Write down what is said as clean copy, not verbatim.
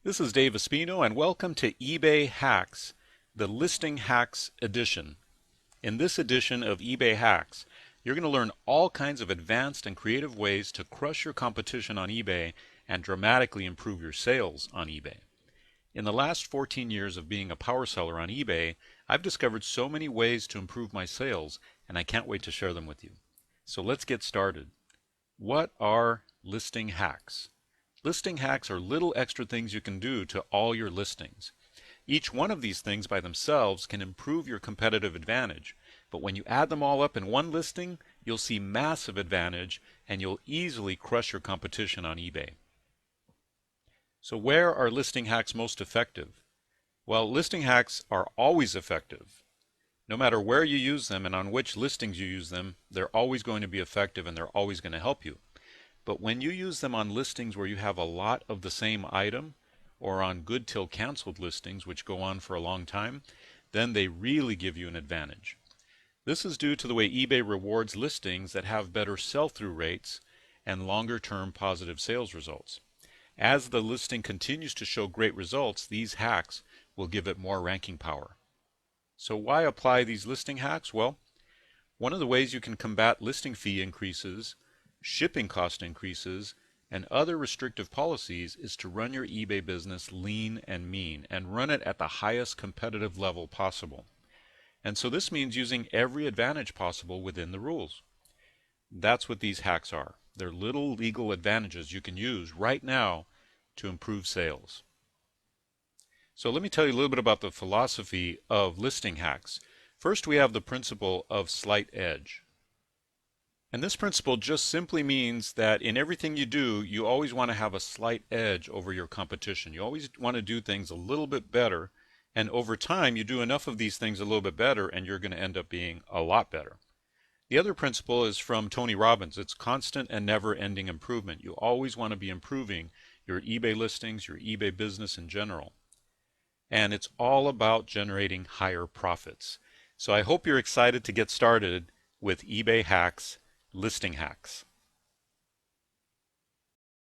This is Dave Espino, and welcome to eBay Hacks, the Listing Hacks edition. In this edition of eBay Hacks, you're going to learn all kinds of advanced and creative ways to crush your competition on eBay and dramatically improve your sales on eBay. In the last 14 years of being a power seller on eBay, I've discovered so many ways to improve my sales, and I can't wait to share them with you. So let's get started. What are listing hacks? Listing hacks are little extra things you can do to all your listings. Each one of these things by themselves can improve your competitive advantage, but when you add them all up in one listing, you'll see massive advantage and you'll easily crush your competition on eBay. So where are listing hacks most effective? Well, listing hacks are always effective. No matter where you use them and on which listings you use them, they're always going to be effective and they're always going to help you. But when you use them on listings where you have a lot of the same item, or on good till canceled listings which go on for a long time, then they really give you an advantage. This is due to the way eBay rewards listings that have better sell-through rates and longer-term positive sales results. As the listing continues to show great results, these hacks will give it more ranking power. So why apply these listing hacks? Well, one of the ways you can combat listing fee increases, shipping cost increases, and other restrictive policies is to run your eBay business lean and mean and run it at the highest competitive level possible. And so this means using every advantage possible within the rules. That's what these hacks are. They're little legal advantages you can use right now to improve sales. So let me tell you a little bit about the philosophy of listing hacks. First, we have the principle of slight edge. And this principle just simply means that in everything you do, you always want to have a slight edge over your competition. You always want to do things a little bit better, and over time you do enough of these things a little bit better and you're going to end up being a lot better. The other principle is from Tony Robbins. It's constant and never-ending improvement. You always want to be improving your eBay listings, your eBay business in general. And it's all about generating higher profits. So I hope you're excited to get started with eBay Hacks, listing hacks.